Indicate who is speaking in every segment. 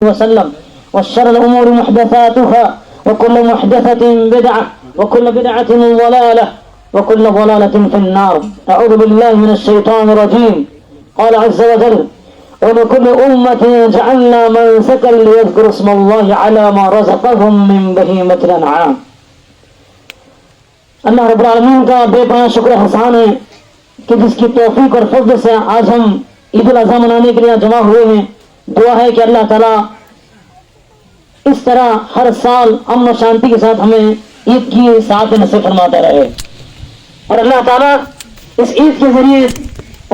Speaker 1: وسلم وشر الأمور محدثاتها وكل محدثة بدعة وكل بدعة ضلالة وكل ضلالة في النار. أعوذ بالله من الشيطان الرجيم. قال عز وجل ولكل أمة جعلنا منسكا ليذكروا اسم الله على ما رزقهم من بهيمة الأنعام. اللہ رب العالمین کا بے پناہ شکر احسان ہے کہ جس کی توفیق اور فضل سے آج ہم عید الاضحیٰ منانے کے لیے جمع ہوئے ہیں. دعا ہے کہ اللہ تعالیٰ اس طرح ہر سال امن و شانتی کے ساتھ ہمیں عید کی سعادت نصیب فرماتا رہے, اور اللہ تعالیٰ اس عید کے ذریعے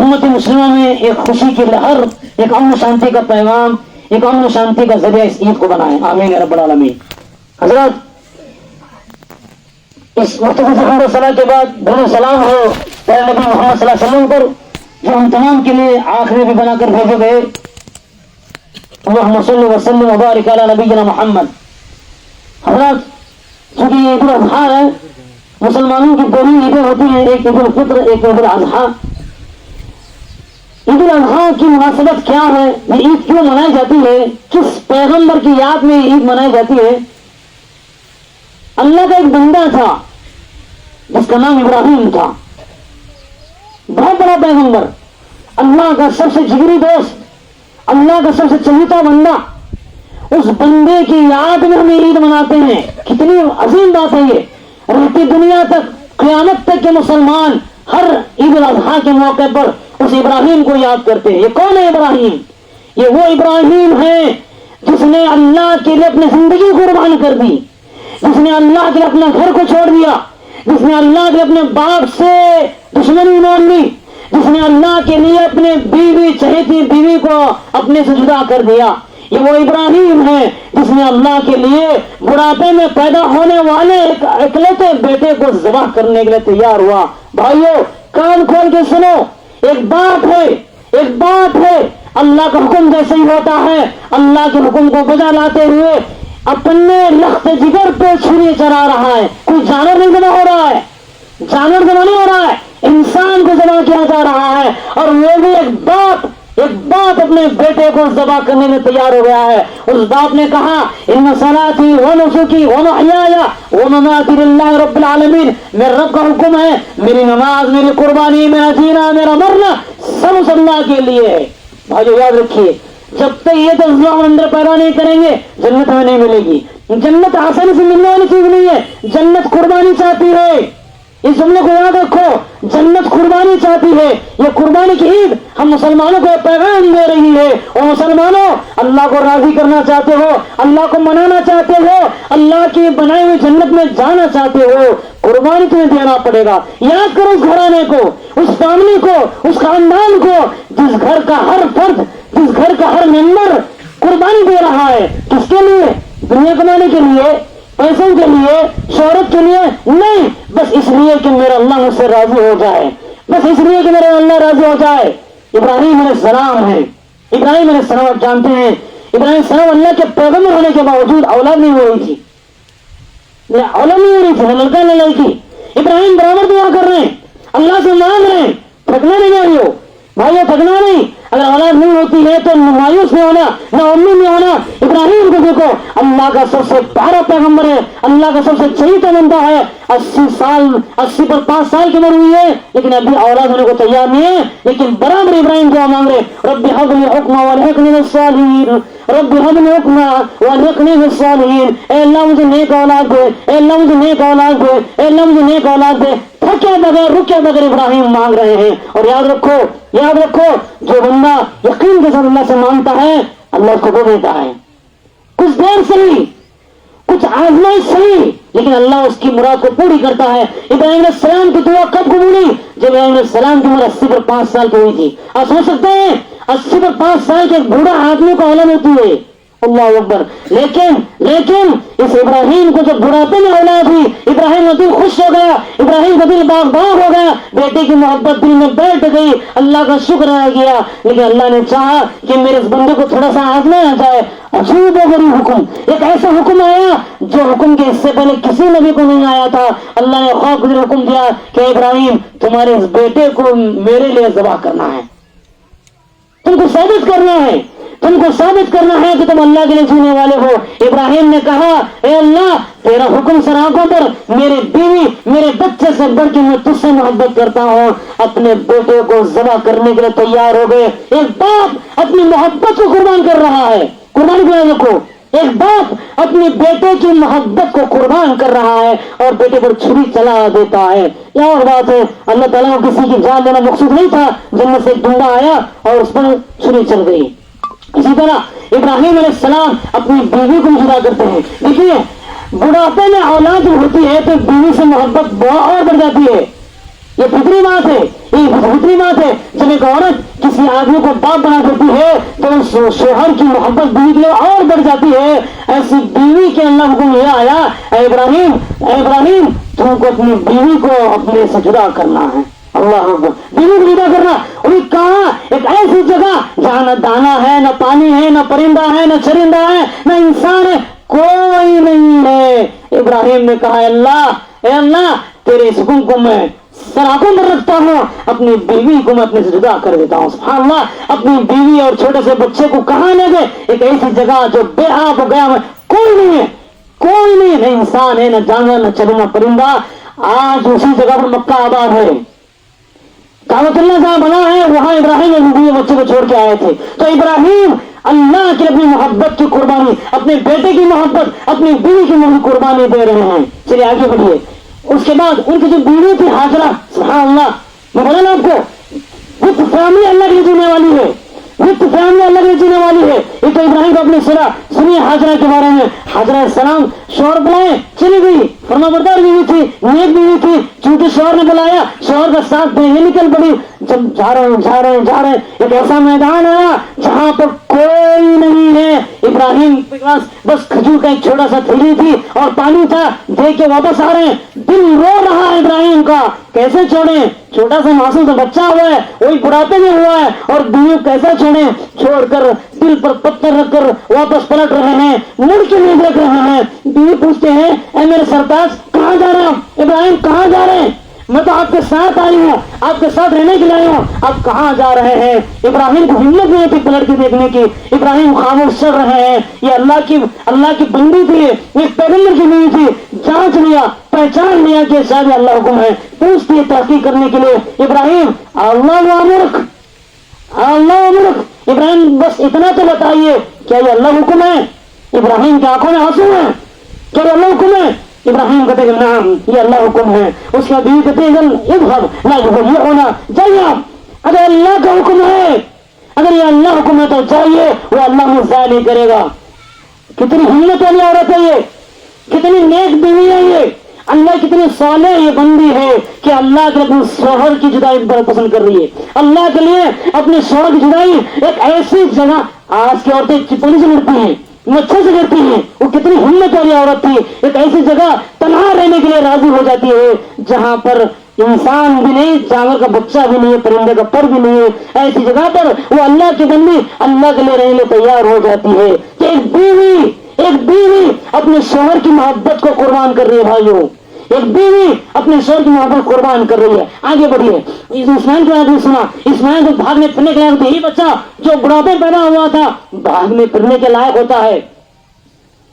Speaker 1: امت مسلمہ میں ایک خوشی کی لہر, ایک امن و شانتی کا پیغام, ایک امن و شانتی کا ذریعہ اس عید کو بنائے. آمین یا رب العالمین. حضرات, اس مختصر حمد و صلاح کے بعد درود و سلام ہو پیارے نبی محمد صلی اللہ علیہ وسلم پر, جو ہم تمام کے لیے آخری بھی بنا کر بھیجے گئے. اللہم صلی وسلم وبارک علی نبینا محمد. حضرات, چونکہ یہ عید الاضحیٰ ہے, مسلمانوں کی دو عیدیں ہوتی ہیں, ایک عید الفطر ایک عید الاضحیٰ. عید الاضحیٰ کی مناسبت کیا ہے, یہ عید کیوں منائی جاتی ہے, کس پیغمبر کی یاد میں عید منائی جاتی ہے؟ اللہ کا ایک بندہ تھا جس کا نام ابراہیم تھا, بہت بڑا پیغمبر, اللہ کا سب سے جگری دوست, اللہ کا سب سے چہیتا بندہ. اس بندے کی یاد میں ہم عید مناتے ہیں. کتنی عظیم بات ہے یہ. رہتی دنیا تک, قیامت تک کے مسلمان ہر عید الاضحیٰ کے موقع پر اس ابراہیم کو یاد کرتے ہیں. یہ کون ہے ابراہیم؟ یہ وہ ابراہیم ہے جس نے اللہ کے لیے اپنی زندگی قربان کر دی, جس نے اللہ کے لیے اپنا گھر کو چھوڑ دیا, جس نے اللہ کے لیے اپنے باپ سے دشمنی مان لی, جس نے اللہ کے لیے اپنے بیوی, چہیتی بیوی کو اپنے سے جدا کر دیا. یہ وہ ابراہیم ہے جس نے اللہ کے لیے بڑھاپے میں پیدا ہونے والے ایک اکلوتے بیٹے کو ذبح کرنے کے لیے تیار ہوا. بھائیو, کان کھول کے سنو, ایک باپ ہے, ایک باپ ہے, اللہ کا حکم جیسے ہی ہوتا ہے, اللہ کے حکم کو بجا لاتے ہوئے اپنے لخت جگر پہ چھری چلا رہا ہے. کوئی جانور نہیں ذبح ہو رہا ہے, جانور ذبح نہیں ہو رہا ہے, انسان کو ذبح کیا جا رہا ہے. اور وہ بھی ایک باپ اپنے بیٹے کو ذبح کرنے میں تیار ہو گیا ہے. اس باپ نے کہا ان صلاتی و نسکی و محیایا و مماتی للہ رب العالمین, میرے رب کا حکم ہے, میری نماز, میری قربانی, میرا جینا, میرا مرنا سب اللہ کے لیے ہے. بھائیو یاد رکھیے, جب تک یہ جذبہ ہم اندر پیدا نہیں کریں گے جنت ہمیں نہیں ملے گی. جنت آسانی سے ملنے والی چیز نہیں ہے, جنت قربانی چاہتی ہے. اس جملے کو یاد رکھو, جنت قربانی چاہتی ہے. یہ قربانی کی عید ہم مسلمانوں کو پیغام دے رہی ہے. اور مسلمانوں, اللہ کو راضی کرنا چاہتے ہو, اللہ کو منانا چاہتے ہو, اللہ کی بنائی ہوئی جنت میں جانا چاہتے ہو, قربانی تمہیں دینا پڑے گا. یاد کرو اس گھرانے کو, اس فیملی کو, اس خاندان کو, جس گھر کا ہر فرد, جس گھر کا ہر ممبر قربانی دے رہا ہے. کس کے لیے؟ دنیا کمانے کے لیے, پیسوں کے لیے, شہرت کے لیے نہیں, بس اس لیے کہ میرا اللہ مجھ سے راضی ہو جائے, بس اس لیے کہ میرا اللہ راضی ہو جائے. ابراہیم علیہ السلام ہے. ابراہیم علیہ السلام آپ جانتے ہیں, ابراہیم علیہ السلام اللہ کے پیغمبر ہونے کے باوجود اولاد نہیں ہو رہی تھی, اولاد نہیں ہو رہی تھی, نہ لڑکا نہ لڑکی. ابراہیم برابر دعا کر رہے ہیں, اللہ سے مانگ رہے ہیں, تھکنا نہیں بھائیو, بھائیو تھکنا نہیں. اگر اولاد نہیں ہوتی ہے تو مایوس نہیں ہونا, نہ امید نہیں ہونا. ابراہیم کو دیکھو, اللہ کا سب سے پیارا پیغمبر ہے, اللہ کا سب سے چہیتا بندہ ہے. 80 پر 5 سال کی عمر ہوئی ہے لیکن ابھی اولاد ہونے کو تیار نہیں ہے, لیکن برابر ابراہیم دعا مانگ رہے, رب هب لي حکما والحقنی بالصالحین, رب هب لي حکما والحقنی بالصالحین. اے اللہ مجھے نیک اولاد دے, اے اللہ مجھے نیک اولاد دے, اے اللہ مجھے نیک اولاد دے. تھکے بغیر رکے بغیر ابراہیم مانگ رہے ہیں. اور یاد رکھو, جو بندہ یقین کے ساتھ اللہ سے مانگتا ہے اللہ اس کو دے دیتا ہے. کچھ دیر صحیح, کچھ آزمائش صحیح, لیکن اللہ اس کی مراد کو پوری کرتا ہے. ابراہیم علیہ السلام کی دعا کب قبولی؟ جب ابراہیم علیہ السلام کی عمر 80 پر 5 سال کی ہوئی تھی. آپ سمجھ سکتے ہیں 80 پر 5 سال کے ایک بوڑھا آدمی کو اولاد ہوتی ہے, اللہ اکبر. لیکن اس ابراہیم کو جب بڑھاپے میں اولاد ہوئی, ابراہیم کا دل خوش ہو گیا, ابراہیم کا دل باغ ہو گیا, بیٹے کی محبت دل میں بیٹھ گئی, اللہ کا شکر آ گیا. لیکن اللہ نے چاہا کہ میرے اس بندے کو تھوڑا سا آزمایا جائے. عجیب و غریب حکم, ایک ایسا حکم آیا جو حکم کے اس سے پہلے کسی نبی کو نہیں آیا تھا. اللہ نے خواب دل حکم دیا کہ ابراہیم تمہارے اس بیٹے کو میرے لیے ذبح کرنا ہے, تم کو ثابت کرنا ہے, تم کو ثابت کرنا ہے کہ تم اللہ کے لیے جینے والے ہو. ابراہیم نے کہا اے اللہ تیرا حکم سر آنکھوں پر, میری بیوی میرے بچے سے بڑھ کے میں تجھ سے محبت کرتا ہوں. اپنے بیٹے کو ذبح کرنے کے لیے تیار ہو گئے. ایک باپ اپنی محبت کو قربان کر رہا ہے. قربان کیا دیکھو, ایک باپ اپنے بیٹے کی محبت کو قربان کر رہا ہے اور بیٹے پر چھری چلا دیتا ہے. یہ اور بات ہے, اللہ تعالیٰ کو کسی کی جان لینا مقصود نہیں تھا. جنت سے ایک ڈنڈا آیا اور اس پر چھری چل گئی. اسی طرح ابراہیم علیہ السلام اپنی بیوی کو جدا کرتے ہیں. دیکھیے بڑھاپے میں اولاد جب ہوتی ہے تو بیوی سے محبت بہت اور بڑھ جاتی ہے. یہ فطری بات ہے, یہ فطری بات ہے. جب ایک عورت کسی آدمی کو باپ بنا دیتی ہے تو شوہر کی محبت بیوی کے لیے اور بڑھ جاتی ہے. ایسی بیوی کے اللہ حکم یہ آیا, اے ابراہیم تم کو اپنی بیوی کو اپنے سے جدا کرنا ہے. اللہ اکبر, بیوی کو جدا کرنا. اور کہاں ایک ایسی جگہ جہاں نہ دانا ہے, نہ پانی ہے, نہ پرندہ ہے, نہ چرندہ ہے, نہ انسان ہے, کوئی نہیں ہے. ابراہیم نے کہا اے اللہ تیرے اس حکم کو میں سراخوں پر رکھتا ہوں, اپنی بیوی کو میں اپنے سے جدا کر دیتا ہوں. سبحان اللہ, اپنی بیوی اور چھوٹے سے بچے کو کہاں لے گئے؟ ایک ایسی جگہ جو بے آب ہو گیا, کوئی نہیں ہے, کوئی نہیں, نہ انسان ہے, نہ جانور, نہ چرندہ پرندہ. آج اسی جگہ پر مکہ آباد ہے, کعبۃ اللہ جہاں بنا ہے, وہاں ابراہیم اپنے بچے کو چھوڑ کے آئے تھے. تو ابراہیم اللہ کی اپنی محبت کی قربانی, اپنے بیٹے کی محبت, اپنی بیوی کی قربانی دے رہے ہیں. چلیے آگے بڑھیے. اس کے بعد ان کی جو بیوی تھی ہاجرہ, سبحان اللہ, میں بولا نا آپ کو, وتھ فیملی اللہ کی جینے والی ہے, وتھ فیملی اللہ کی جینے والی ہے. یہ تو ابراہیم کو اپنے سنیے حاجرہ کے بارے میں. حاجرہ السلام شوہر بلائے چلی گئی, فرما بردار بیوی تھی, نیک بیوی تھی. چونکہ شوہر نے بلایا, شوہر کا ساتھ دے یہ نکل پڑی. جب جا رہے ایک ایسا میدان آیا جہاں پر کوئی نہیں ہے. ابراہیم کے پاس بس کھجور کا ایک چھوٹا سا تھیلی تھی اور پانی تھا. دیکھ کے واپس آ رہے ہیں, دل رو رہا ہے ابراہیم کا. کیسے چھوڑیں, چھوٹا سا معصوم سا بچہ ہوا ہے, وہی بڑھاپے میں ہوا ہے, اور بیوی کیسے چھوڑیں. چھوڑ کر دل پر پتھر رکھ کر واپس پلٹ رہے ہیں, مڑ کے نہیں دیکھ رہے ہیں. بیوی پوچھتے ہیں اے میرے سرتاج کہاں جا رہے ہیں؟ ابراہیم کہاں جا رہے ہیں؟ میں تو آپ کے ساتھ آئی ہوں, آپ کے ساتھ رہنے کے لیے آئی ہوں, آپ کہاں جا رہے ہیں؟ ابراہیم کو ہمت نہیں تھی پلٹ کے دیکھنے کی. ابراہیم خاموش چل رہے ہیں. یہ اللہ کی بندی تھی, یہ پیغمبر کی بیوی تھی. جانچ لیا, پہچان لیا کہ شاید اللہ حکم ہے. پوچھتی ہے تحقیق کرنے کے لیے, ابراہیم اللہ امرک, اللہ امرک, ابراہیم بس اتنا تو بتائیے کیا یہ اللہ حکم ہے؟ ابراہیم کی آنکھوں میں آنسو ہیں, کیا یہ اللہ حکم ہے؟ ابراہیم کہتے ہیں نعم یہ اللہ حکم ہے. اس کا بیوی کہتے ہیں یہ ہونا جائیے آپ, اگر اللہ کا حکم ہے, اگر یہ اللہ حکم ہے تو جائیے, وہ اللہ میں ضائع نہیں کرے گا. کتنی ہمت والی عورت ہے یہ, کتنی نیک بیوی ہے یہ, اللہ کتنی صالح یہ بندی ہے کہ اللہ کے اپنے شوہر کی جدائی پسند کر رہی ہے. اللہ کے لیے اپنے شوہر کی جدائی ایک ایسی جگہ, آج کی عورتیں چپلی سے لڑتی ہیں, مچھر سے کرتی ہیں, وہ کتنی ہمت والی عورت تھی. ایک ایسی جگہ تنہا رہنے کے لیے راضی ہو جاتی ہے جہاں پر انسان بھی نہیں, جانور کا بچہ بھی نہیں ہے, پرندے کا پر بھی نہیں ہے. ایسی جگہ پر وہ اللہ کی بندی اللہ کے لیے رہنے تیار ہو جاتی ہے. کہ ایک بیوی اپنے شوہر کی محبت کو قربان کر رہی ہے. بھائیوں, ایک بیوی اپنے شوہر کی محبت قربان کر رہی ہے. آگے بڑھیے. اسماعیل کے بارے میں سنا, اسماعیل کو بھاگنے پھرنے کے لائق, یہی بچہ جو بڑھاپے پیدا ہوا تھا بھاگنے پھرنے کے لائق ہوتا ہے.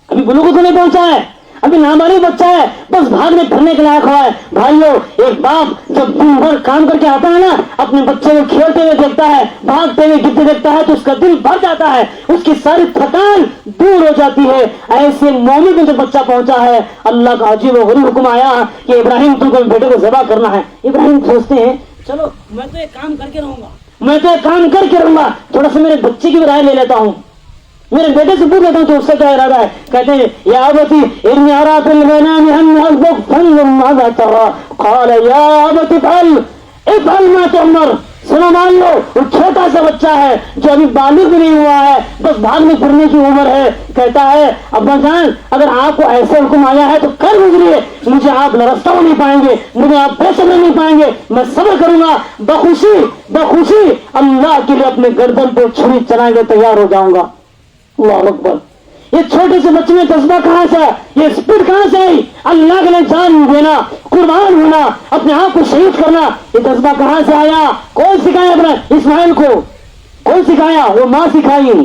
Speaker 1: ابھی بلوغت کو نہیں پہنچا ہے, ابھی نابالغ بچہ ہے, بس بھاگنے پھرنے کے لائق ہوا ہے. بھائیو, ایک باپ جب دن بھر کام کر کے آتا ہے نا, اپنے بچے کو کھیلتے ہوئے دیکھتا ہے, بھاگتے ہوئے گرتے دیکھتا ہے, تو اس کا دل بھر جاتا ہے, اس کی ساری تھکان دور ہو جاتی ہے. ایسے مومن میں جو بچہ پہنچا ہے, اللہ کا عجیب و غریب حکم آیا کہ ابراہیم تم کو بیٹے کو ذبح کرنا ہے. ابراہیم سوچتے ہیں چلو میں تو ایک کام کر کے رہوں گا, تھوڑا سا میرے بچے کی بھی رائے لے لیتا ہوں, میرے بیٹے سے پوچھ لیتا ہوں تو اس سے کیا ارادہ ہے. کہتے ہیں یا ابتی انی ارا فی المنام انی اذبح فانظر ماذا ترى قال یا ابت افعل ما تؤمر. سنو مان لو, وہ چھوٹا سا بچہ ہے جو ابھی بالغ بھی نہیں ہوا ہے, بس بھاگنے پھرنے کی عمر ہے. کہتا ہے ابا جان اگر آپ کو ایسے حکم آیا ہے تو کر گزریے, مجھے آپ رستہ نہیں پائیں گے, مجھے آپ پیسے نہیں پائیں گے, میں صبر کروں گا, بخوشی اللہ کے لیے اپنے گردن پہ چھری چلانے کے تیار ہو جاؤں گا. اللہ اکبر. یہ چھوٹے سے بچے میں جذبہ کہاں سے, یہ اسپرٹ کہاں سے آئی؟ اللہ کے لیے جان دینا, قربان ہونا, اپنے آپ کو شہید کرنا, یہ جذبہ کہاں سے آیا؟ کون سکھایا اپنے اسماعیل کو؟ کون سکھایا؟ وہ ماں سکھائی.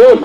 Speaker 1: 1,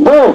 Speaker 1: 2,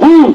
Speaker 1: 3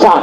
Speaker 1: 4।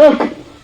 Speaker 1: 1,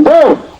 Speaker 1: 2,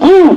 Speaker 1: 3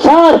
Speaker 1: 4।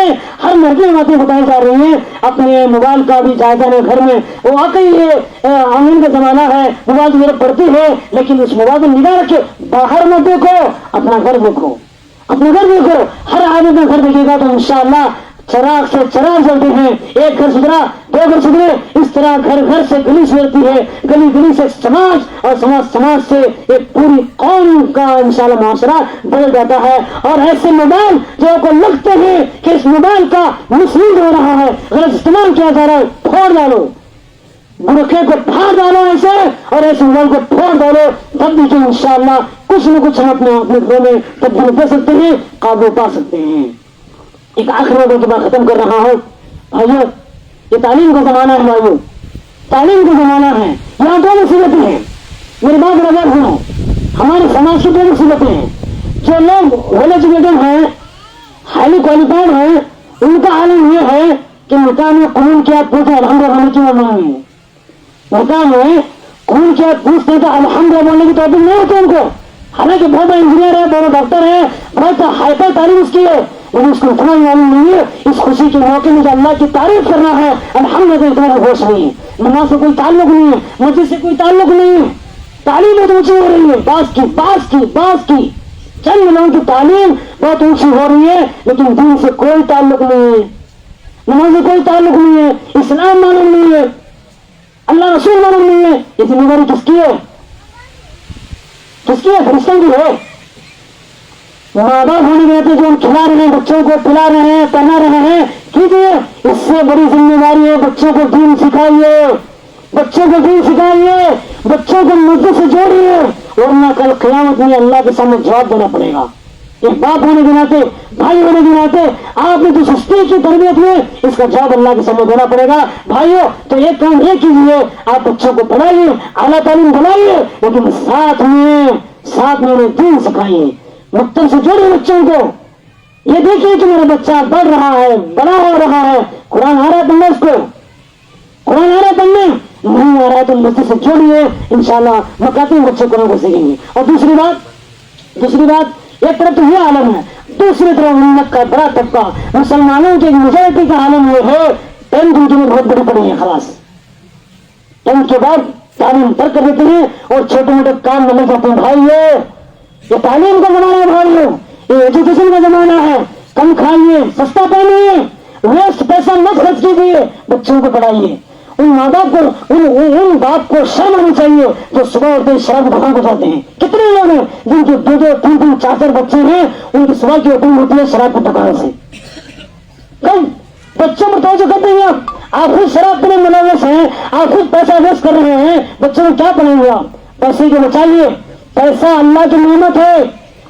Speaker 1: میں ہر محفل میں باتیں بتائی جا رہی ہیں. اپنے موبائل کا بھی جائزہ لیں گھر میں. وہ واقعی یہ آن لائن کا زمانہ ہے, موبائل کی ضرورت پڑتی ہے, لیکن اس موبائل میں نگاہ رکھے, باہر مت دیکھو, اپنا گھر دیکھو, اپنا گھر دیکھو. ہر آدمی کا گھر دیکھے گا تو انشاءاللہ چراغ سے چراغ جلتے ہیں. ایک گھر سدھرا, دو گھر سدھرے, اس طرح گھر گھر سے گلی سدھرتی ہے, گلی گلی سے سماج, اور سماج سے ایک پوری قوم کا انشاءاللہ معاشرہ بدل جاتا ہے. اور ایسے موبائل جو کو لگتے ہیں کہ اس موبائل کا مسئول ہو رہا ہے, غلط استعمال کیا جا رہا ہے, پھوڑ ڈالو, برقعے کو پھاڑ ڈالو ایسے, اور ایسے موبائل کو پھوڑ ڈالو, تب بھی کہ انشاءاللہ کچھ نہ کچھ ہم اپنے گھروں میں تبدیل کر سکتے ہیں, قابو پا سکتے ہیں. ایک آخری نوٹوں کے بعد ختم کر رہا ہوں بھائیو, یہ تعلیم کا زمانہ ہے بھائیو, تعلیم کا زمانہ ہے. یہاں دو مصیبتیں ہیں, میری بات نظر سنو. ہمارے سماج کی دو مصیبتیں ہیں. جو لوگ ویل ایجوکیٹڈ ہیں, ہائیلی کوالیفائڈ ہیں, ان کا عالم یہ ہے کہ نکاح میں قانون کیا پوچھے الحمد ہونے کی ممنوع ہے. نکاح میں قانون کیا پوچھتے تو الحمد بولنے کی توفیق نہیں ہوتی ان کو, حالانکہ بہت بڑا انجینئر ہے, بہت ڈاکٹر ہے, بہت ہائی فائی تعلیم اس کی ہے, لیکن اس کو اتنا معلوم نہیں ہے اس خوشی کے موقع میں جو اللہ کی تعریف کرنا ہے الحمد اتنا ہوش نہیں ہے. نماز سے کوئی تعلق نہیں ہے, مسجد سے کوئی تعلق نہیں ہے, تعلیم بہت اونچی ہو رہی ہے, باس کی چند لوگوں کی تعلیم بہت اونچی ہو رہی ہے, لیکن دین سے کوئی تعلق نہیں ہے, نماز سے کوئی تعلق نہیں ہے, اسلام معلوم نہیں ہے, اللہ رسول معلوم نہیں ہے. یہ ذمہ داری کس کی ہے؟ کس کی ہے؟ فرشتوں کی ہے. ماں باپ ہونے گئے تھے جو ہم کھلا رہے ہیں, بچوں کو پلا رہے ہیں, پڑھا رہے ہیں, کیجیے. اس سے بڑی ذمہ داری ہے بچوں کو دین سکھائیے, بچوں کو دین سکھائیے, بچوں کو مسجد سے جوڑیے, ورنہ کل قیامت میں اللہ کے سامنے جواب دینا پڑے گا. ایک باپ ہونے کے ناطے, بھائی ہونے کے ناطے آپ نے جو سستی کی تربیت میں, اس کا جواب اللہ کے سامنے دینا پڑے گا. بھائیو تو ایک کام یہ کیجیے, آپ بچوں کو پڑھائیے, اعلیٰ تعلیم دلائیے, لیکن ساتھ میں انہیں دین سکھائیے, مکتب سے جوڑے بچوں کو. یہ دیکھیے کہ میرا بچہ بڑھ رہا ہے, بڑا ہو رہا ہے, قرآن آ رہا ہے پڑھنے, اس کو قرآن آ رہا ہے پڑھنے, نہیں آ رہا ہے تو مسجد سے جوڑیے, انشاءاللہ مکاتب بچے قرآن کو سیکھیں گے. اور دوسری بات ایک طرف تو یہ عالم ہے, دوسری طرف امت کا بڑا طبقہ مسلمانوں کے میجورٹی کا عالم یہ ہے 10 کی بہت بڑی پڑی ہے, خلاص 10 کے بعد تعلیم ترک کر دیتے ہیں اور چھوٹے موٹے کام میں لگ جاتے ہیں. بھائیو یہ تعلیم کا زمانہ ہے, بھائیو یہ ایجوکیشن کا زمانہ ہے. کم کھائیے, سستا پہنیے, ویسٹ پیسہ مت خرچ کیجیے, بچوں کو پڑھائیے. ان ماں باپ کو ان باپ کو شرم آنی چاہیے جو صبح اٹھتے شراب کی دکان کو جاتے ہیں. کتنے لوگ ہیں جن کے 2 3 4 بچے ہیں, ان کی صبح کی اوپننگ ہوتی ہے شراب کی دکان سے. کم بچوں پر توجہ کرتے ہیں آپ خود شراب پینے ملوث ہیں, آپ خود پیسہ ویسٹ کر رہے ہیں, بچوں کو کیا پڑھیں گے آپ؟ پیسے کو بچائیے. پیسہ اللہ کی نعمت ہے,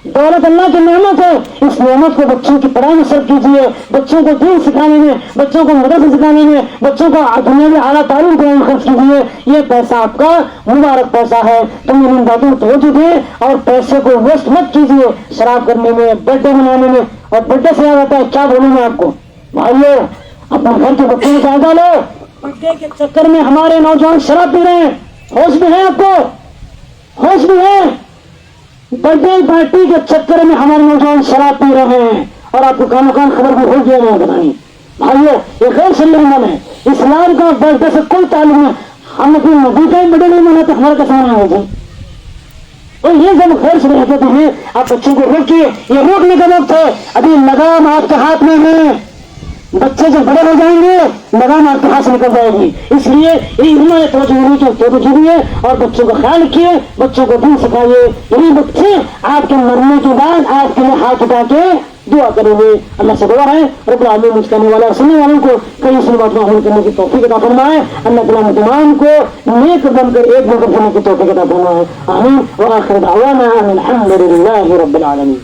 Speaker 1: دولت اللہ کی نعمت ہے. اس نعمت کو بچوں کی پڑھائی میں صرف کیجیے, بچوں کو دین سکھانے میں, بچوں کو مدرسہ سکھانے میں, بچوں کو دنیا میں اعلیٰ تعلیم دینے میں خرچ کیجیے. یہ پیسہ آپ کا مبارک پیسہ ہے, تم ان باتوں کو توجہ دیں اور پیسے کو ویسٹ مت کیجیے شراب کرنے میں, برتھ ڈے منانے میں. اور برتھ ڈے سے یاد آتا ہے کیا بولوں میں آپ کو, بھائیو اپنے گھر کے بچوں کو جائزہ لو. برتھ ڈے کے چکر میں ہمارے نوجوان شراب پی رہے ہیں, ہوش بھی ہے آپ کو, ہوش بھی ہے. برتھ ڈے پارٹی کے چکر میں ہمارے نوجوان شراب پی رہے ہیں, اور آپ کو کان خبر بھی ہو گیا نہیں بتائیں. بھائیو یہ غیر شرعی عمل ہے, اسلام کا برتھ ڈے سے کوئی تعلق نہیں. ہم اپنی نبی کا ہی برتھ ڈے نہیں مناتے, ہمارے کا سامان ہو جائے. اور یہ سب غیر شرعی حرکتیں ہیں. آپ بچوں کو روکیے, یہ روکنے کا وقت ہے, ابھی لگام آپ کے ہاتھ میں ہے. بچے جب بڑے ہو جائیں گے لگام آپ کے ہاتھ سے نکل جائے گی. اس لیے توجہ دیے اور بچوں کا خیال رکھیے, بچوں کو دین سکھائیے. یہی بچے آپ کے مرنے کے بعد آپ کے لیے ہاتھ اٹھا کے دعا کریں گے. اللہ سے دعا ہے رب العالمین مجھ کرنے والے اور سننے والوں کو کئی سنبات میں عمل کرنے کی توفیق عطا فرمائے. اللہ تعالیٰ مسلمان کو نیک بن کر ایک نمبر ہونے کی توفیق عطا فرمائے. آمین. وآخر دعوانا ان الحمد للہ رب العالمین.